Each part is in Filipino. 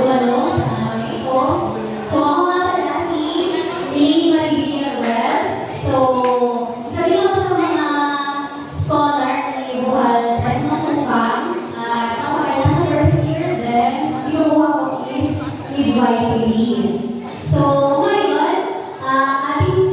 dumalo sa araw na ito. So ako nga pala si Lee Maribel Well. So, isa din ako sa mga scholar na Buhal Resmo Kufam. At ako ay nasa first year din. Kinukuha ko is midwifery. So, ngayon, ating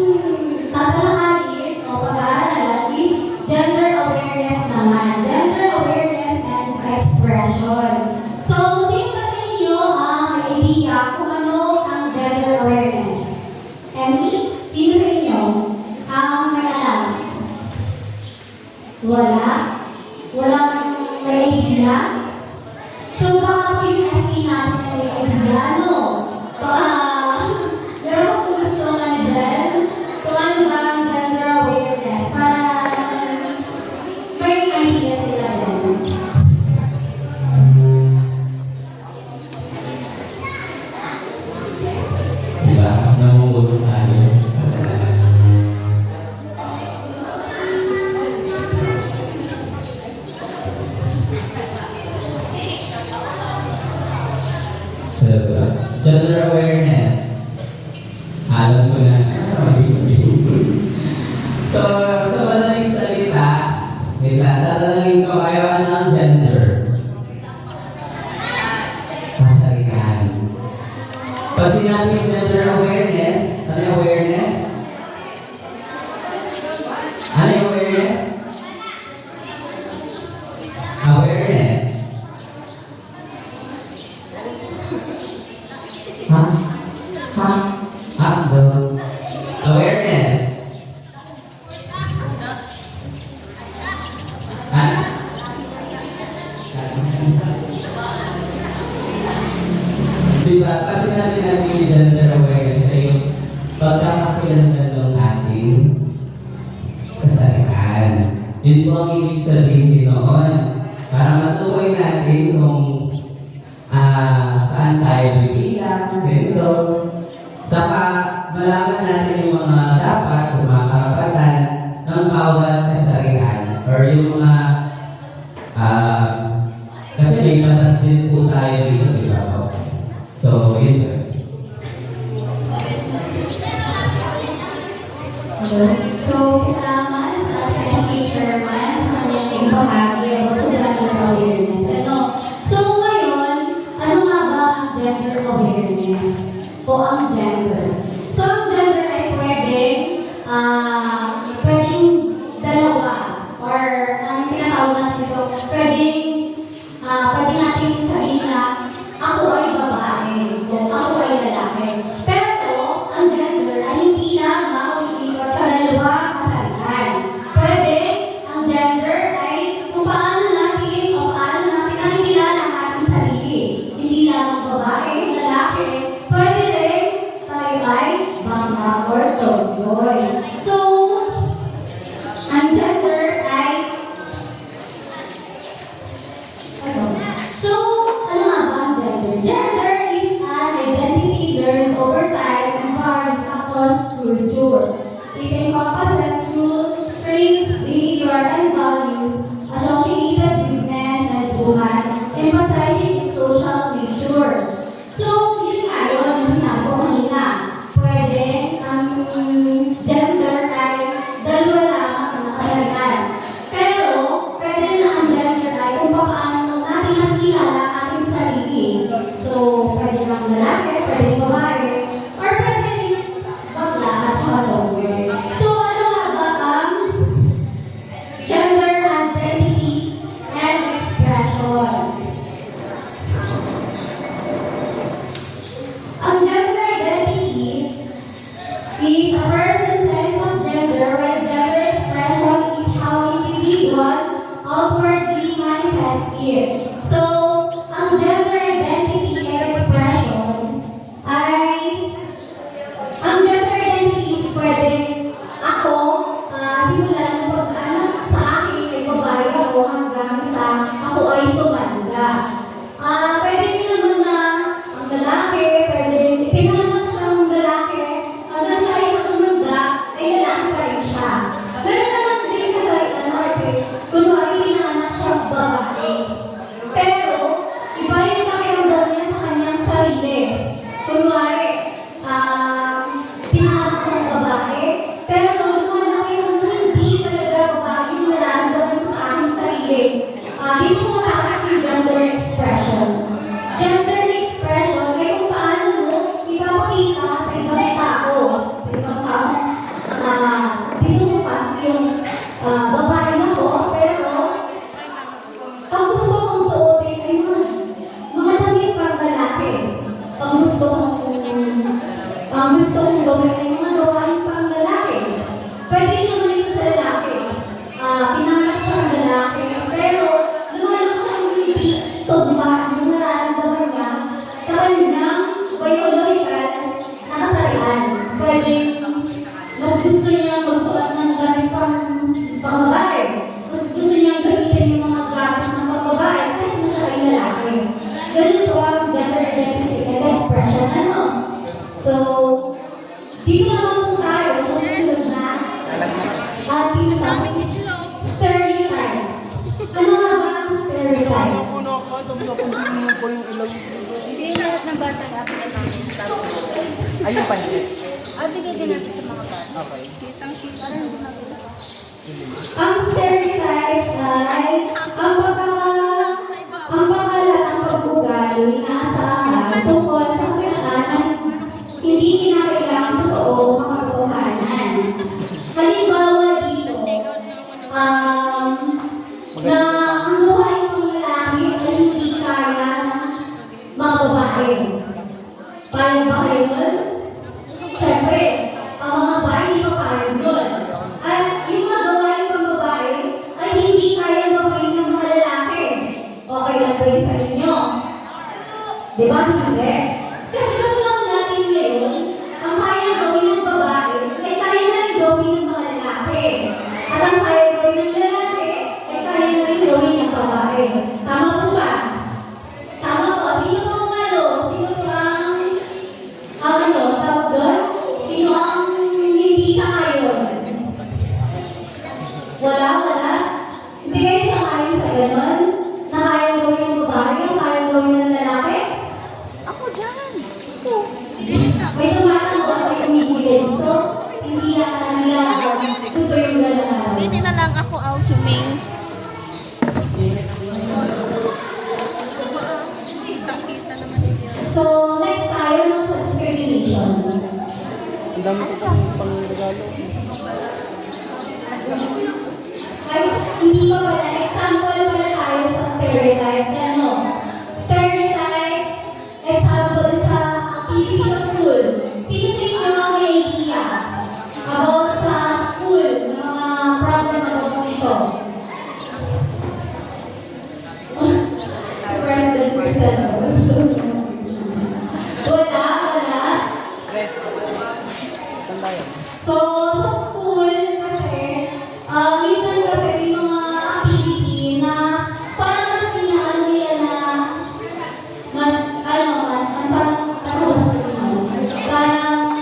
tatalakayin o pag-aaralan is gender awareness naman. Gender awareness and expression. So, sino ba sa inyo ang may idea kung ano ang gender awareness? Emily? Sino sa inyo ang may alam? Wala? Wala kang may idea? So, baka po yung SK natin ay may idea, no? Baka, meron kung gusto nga dyan, kung ano ba ang gender awareness para may idea sila yan. Diba? Namumulong tayo. Gender awareness. Alam ko na. So, sa madaling salita, tatanungin ko kayo ano ang gender. Kasarihan. Pag sinabing gender awareness, ano yung awareness? Ano yung awareness? Awareness. Ha? Ha? Ano? Awareness. Ano? Diba? Kasi natin yung gender awareness ay pagkakakilanlan ng ating kasarihan. Yun po ang ibig sabihin noon. Para matukoy natin kung saan tayo bibilang, ganito. Saka malaman natin yung mga dapat, yung mga karapatan ng bawat kasarihan. Or yung mga kasi may batas din po tayo dito, di ba po? So, yun ba? So, salamat sa ating SK Chairman sa kanyang ibahagi about sa gender awareness. So, ngayon, ano nga ba ang gender awareness? O ang gender? So, ang gender ay pwedeng dalawa or ang tinatawag natin ito, pwedeng natin sabihin na ako ay babae o ako ay lalaki. Pero ang gender ay hindi lamang umiikot sa dalawang kasarihan. Pwede ang gender ay kung paano natin nakikilala ang ating sarili. Hindi lamang babae, lalaki. Pwede rin tayo ay bangga or tomboy. So, ang gender ay ano nga ba ang gender? Gender is an identity learned over time and varies across culture. It encompasses rules, traits, behavior, and values associated with men and women, emphasizing its social nature. So, yun nga yun, yung sinabi ko kanina. Pwede ang gender ay dalawa lamang ang nakasalitan. Pero, pwede na ang gender ay kung paano natin nakilala ang ating sarili. So, pwede kang lalaki, pwede babae, or pwede rin bakla at saka tomboy. So, ano nga ba ang gender identity and expression? Ang gender identity is a person's sense of gender, while gender expression is how individual outwardly manifest it. So, ang gender identity and expression ang gender identity is pwedeng ako, simulan ng pagkaanak sa akin ay babae ako hanggang sa ako ay tumanda. Pwede rin naman na ang lalaki, pwede ipinanganak siyang lalaki, hanggang siya ay sa tumanda, ay lalaki pa rin siya. Meron naman din kasi, kunwari pinanganak siyang babae. Pero, iba yung pakiramdam niya sa kanyang sarili. Hindi lahat ng bata i-apply namin. Ayun pansit. Bigay din natin sa mga bata. Okay. Kitang-kita rin din natin. Ang stereotypes ay ang pangkalatang pag-ugali na asahan tungkol sa kasalanan hindi kinakailangan totoo o makatotohanan. Halimbawa dito, na ang gawain ng lalaki ay hindi kaya ng mga babae. Paano ba kayo nun? Siyempre, ang mga babae hindi pa paano nun. At yung mga gawain ng babae ay hindi kaya gawin ng mga lalaki. Okay lang ba yun sa inyo? Di ba? Hindi. Kasi kung lang natin ngayon, ang kaya gawin ng babae ay kaya na rin gawin ng mga lalaki. At ang kaya gawin ng lalaki ay kaya na rin gawin ng babae. Tama po ba? Tama po. Sino po ang ano? Sino po ang ano? Tawag doon? Sino ang hindi sangayon? Wala? Hindi kayo sangayon sa ganon? Na kaya gawin ng babae, ang kaya gawin ng lalaki? Ako dyan! May tumatanong at may tumigilin. So, hindi yata nila gusto yung gano'n. Hindi na lang ako out swimming. Kitang-kita naman niya. So, next tayo ng sa discrimination. Ang dami ko pang regalo. Ay, hindi pa pala. Example pala tayo sa stereotypes. Ano? Stereotypes, example sa activity sa school. Sino sa inyo ang may idea about sa school? Mga problem about dito? Si President Wala. Saan tayo? So, sa school kasi, minsan kasi may mga activity na parang mas inaano nila na mas, ano ba sabihin mo? Parang,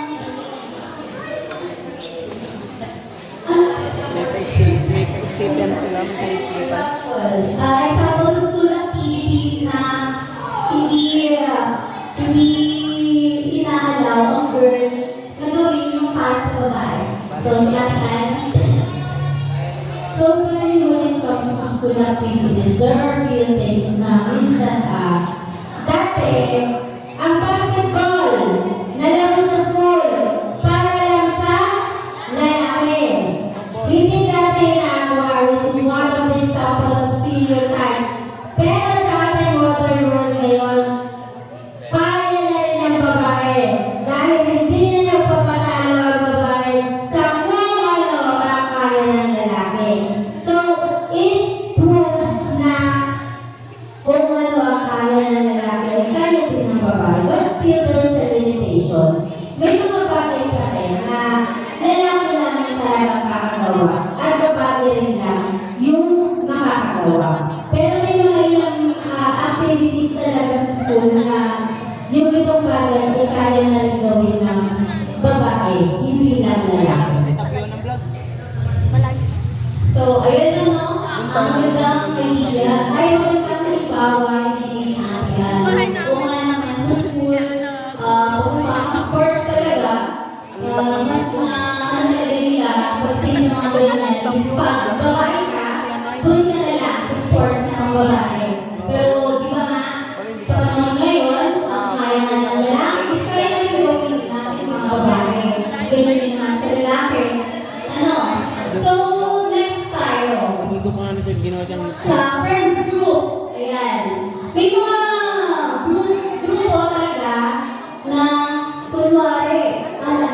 May pa-excipian sila. May pa-excipian. example sa school activities na hindi inaalaw ang girl na gawin yung para sa babae. So, saan? So, when it comes to school activities, there are few things na minsan, dati, ang basketball na lang sa school, para lang sa lalaki. Hindi dati inaagawa, which is one of the example of stereotype. Pero sa ating modern world ngayon, kaya na rin ang babae. Dahil hindi na nagpapatalo ang babae sa kung ano ang kaya ng lalaki. So, it proves na kung ano ang kaya ng lalaki, kaya din ng babae. But still, there's a limitations. May mga bagay pa rin na lalaki namin talaga makakagawa at babae rin lang yung makakagawa. Pero may mga ilang activities talaga sa school na yung itong bagay ay kaya na rin gawin ng babae, hindi lang lalaki. Tapio ng vlog. So, ayun na no, ang magandang idea ay magandang halimbawa yung natin. Kung nga naman sa school, kung sa sports talaga, mas na ano talaga nila, pagdating sa mga ganyan, is pag babae ka, doon ka na lang sa sports na mga babae. Pero di ba nga, sa panahon ngayon, ang kaya nga ng lalaki is kaya na rin gawin natin mga babae. Ganun din naman sa lalaki. Ano? So, next tayo. Hindi ko pa nga ginawa dyan. Sa friends group, ayan. May mga grupo talaga na kunwari,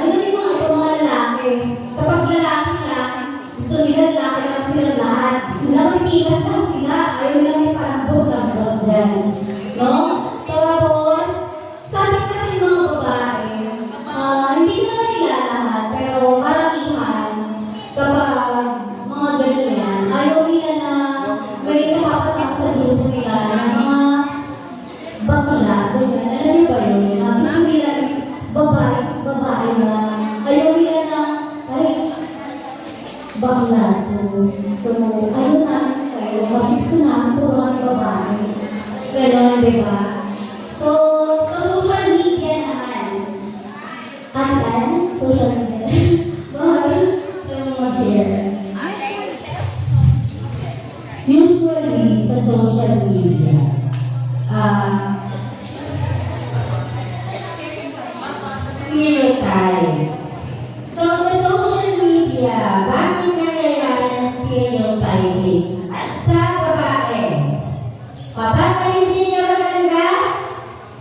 yun yung mga lalaki. Kapag lalaki lang, gusto nila lalaki lang silang lahat. Gusto nila magtigas lang sila. Ayaw nila may parambot-lambot dyan. No? Tapos, sabi kasi ng mga babae, hindi ko naman nila lahat, pero karamihan, kapag mga ganyan, ayaw nila na may napapasama sa grupo nila ng mga bakla, ganyan. Alam niyo ba yun? Na gusto nila is babae lang. Ayaw nila na, ay, bakla to. So, ayaw namin kayo. Mas gusto namin puro kami babae. Ganon, di ba? So, sa social media naman. Ano? Social media. Gusto mo mag-share? Usually, sa social media, stereotype. So, sa social media, bakit nangyayari ang stereotyping? Sa babae. Kapag hindi niya maganda,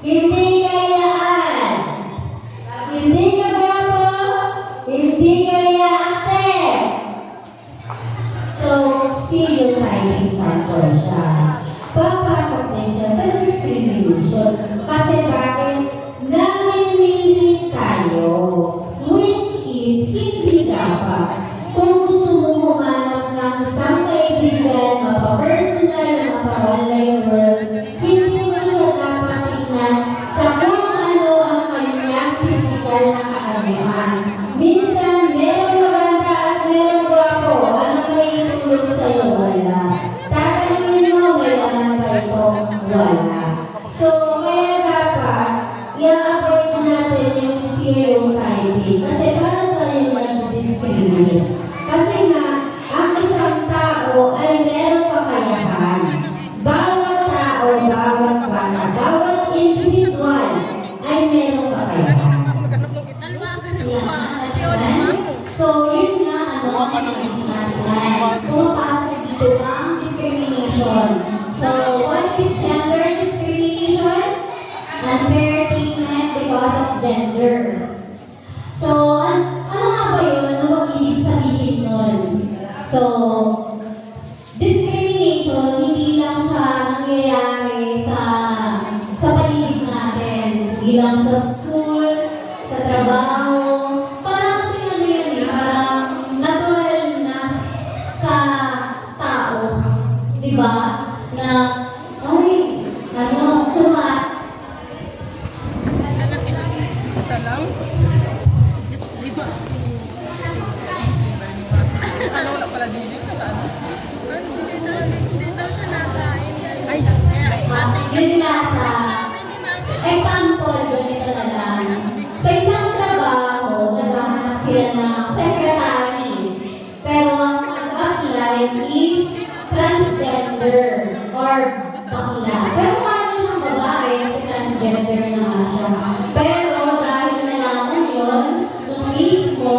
hindi kayaan. Kapag hindi niya gwapo, hindi kaya accept. So, stereotyping factor siya. Papasok din siya sa discrimination. Kasi bakit? Namimili tayo. Which is, hindi dapat. Kung gusto mo humanap ng isang kaibigan, mapa-personal, mapa-online world, hindi mo siya dapat tingnan sa kung ano ang kanyang physical na kaanihan. Minsan, meron maganda at meron gwapo. Ano may itulog sa'yo? Wala. Tatanungin mo, may laman ba ito? Wala. So, kaya dapat, i-avoid natin yung stereotyping. Kasi para tayo nag-discriminate. Kasi nga, ang isang tao ay meron kakayahan. Bawat tao, bawat bata, bawat individual ay meron kakayahan. So, yun nga, pumapasok dito ang discrimination. So, what is gender discrimination? Unfair treatment because of gender. So, ano nga ba yun? Ano bang ibig sabihin nun? So, discrimination, hindi lang siya nangyayari sa paligid natin. Hindi lang sa school, sa trabaho. Parang kasi ano yun eh, parang natural na sa tao. Diba? Na, ay, Isa lang? Yes, di ba? Ano, wala pala din yun? Saan? Hindi daw siya nakain. Ay, yun nga sa example, ganito na lang. Sa isang trabaho, naghahanap sila ng secretary. Pero ang nag-apply is transgender or bakla. Pero mukha naman siyang babae kasi transgender na nga siya. Pero dahil nalaman yun, nung mismo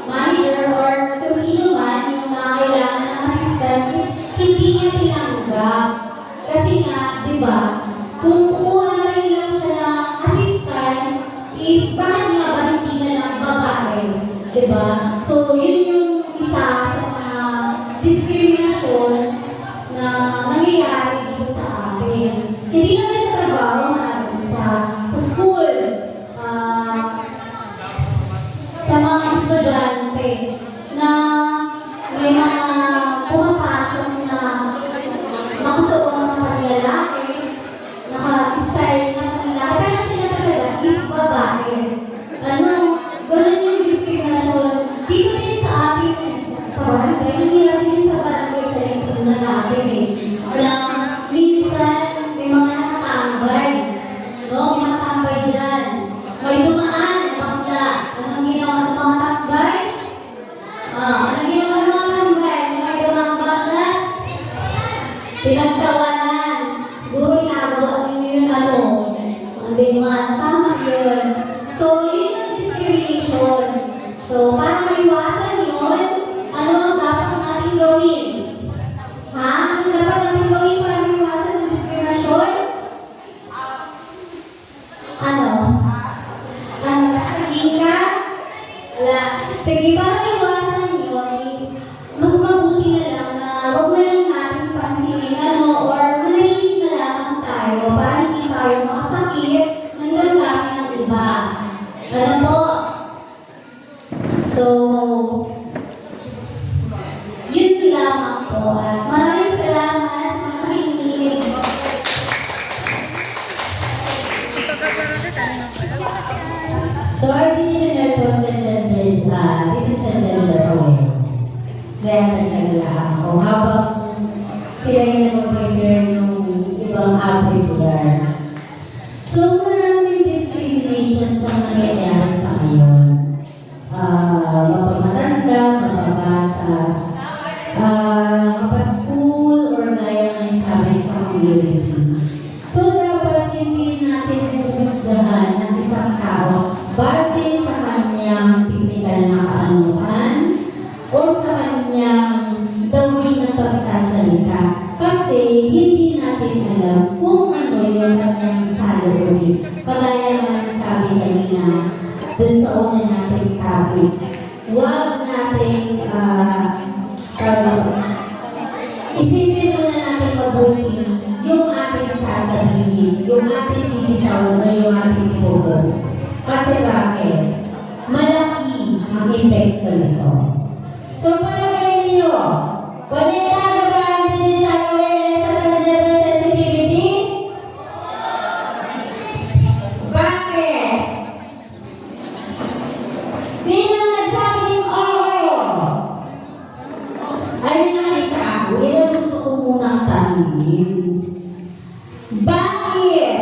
manager or kung sino man yung kailangan ng assistant is hindi niya tinanggap. Kasi nga, di ba, kung kukuha na rin lang siya ng assistant, is bakit nga ba hindi na lang babae? Di ba? So, yun yung isa sa mga discrimination na nangyayari dito sa atin. Hindi naman sa trabaho natin, sa school, sa mga estudyante, na may mga pumapasok na nakasuot ng paglalaki, naka-style ng paglalaki, pero sila talaga is babae. Ano, ganun yung discrimination. Dito din sa atin, sa barangay, nangyayari din sa barangay sa lipunan natin eh. Na minsan may mga nakatambay. No, may nakatambay dyan. May dumaan na bakla. Anong ginawa ng mga tambay? Anong ginawa ng mga tambay? May dumaan bakla? Pinagtawanan. Siguro ginagawa ninyo yun hindi man. Tama yun. So, yun yung discrimination. So, para maiwasan yun, ano ang dapat natin gawin? Ano dapat natin gawin para maiwasan ang discrimination? Lika? Sige, para maiwasan yun is, mas mabuti na lang na huwag na lang natin pansinin or manahimik na lang tayo para hindi tayo makasakit ng damdamin ng iba. Ano po? So, yun lamang po. At maraming salamat sa mga nakikinig. So, additional po sa gender, dito sa gender awareness. Meron naglalaan ko habang sila yung nag-prepare ng ibang update purity. So, dapat hindi natin humusgahan ng isang tao base sa kanyang physical na kaanyuan o sa kanyang dawin na pagsasalita. Kasi hindi natin alam kung ano yung kanyang saloorin. Kagaya naman ang sabi kanina dun sa una nating topic. Huwag natin isipin muna natin mabuti yung ating sasabihin, yung ating bibitawan o yung ating ipopost. Kasi bakit? Malaki ang epekto nito. So, palagay ninyo, pwede na ba ang digital awareness at ang gender sensitivity? Bakit? Sino nagsabing oo? Ay, may nakita ako. Yan ang gusto ko munang tanungin. Bakit?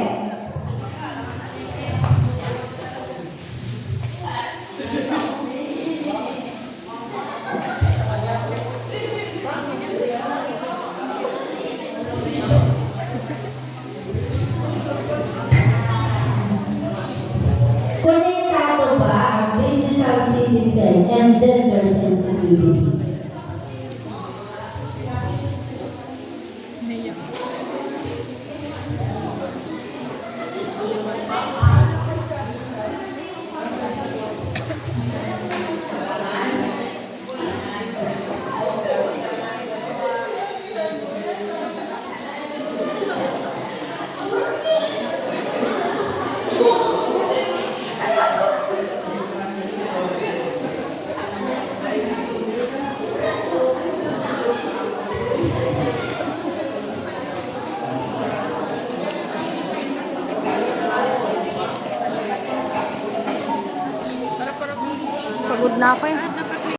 Konektado ba ang digital citizen and gender sensitivity?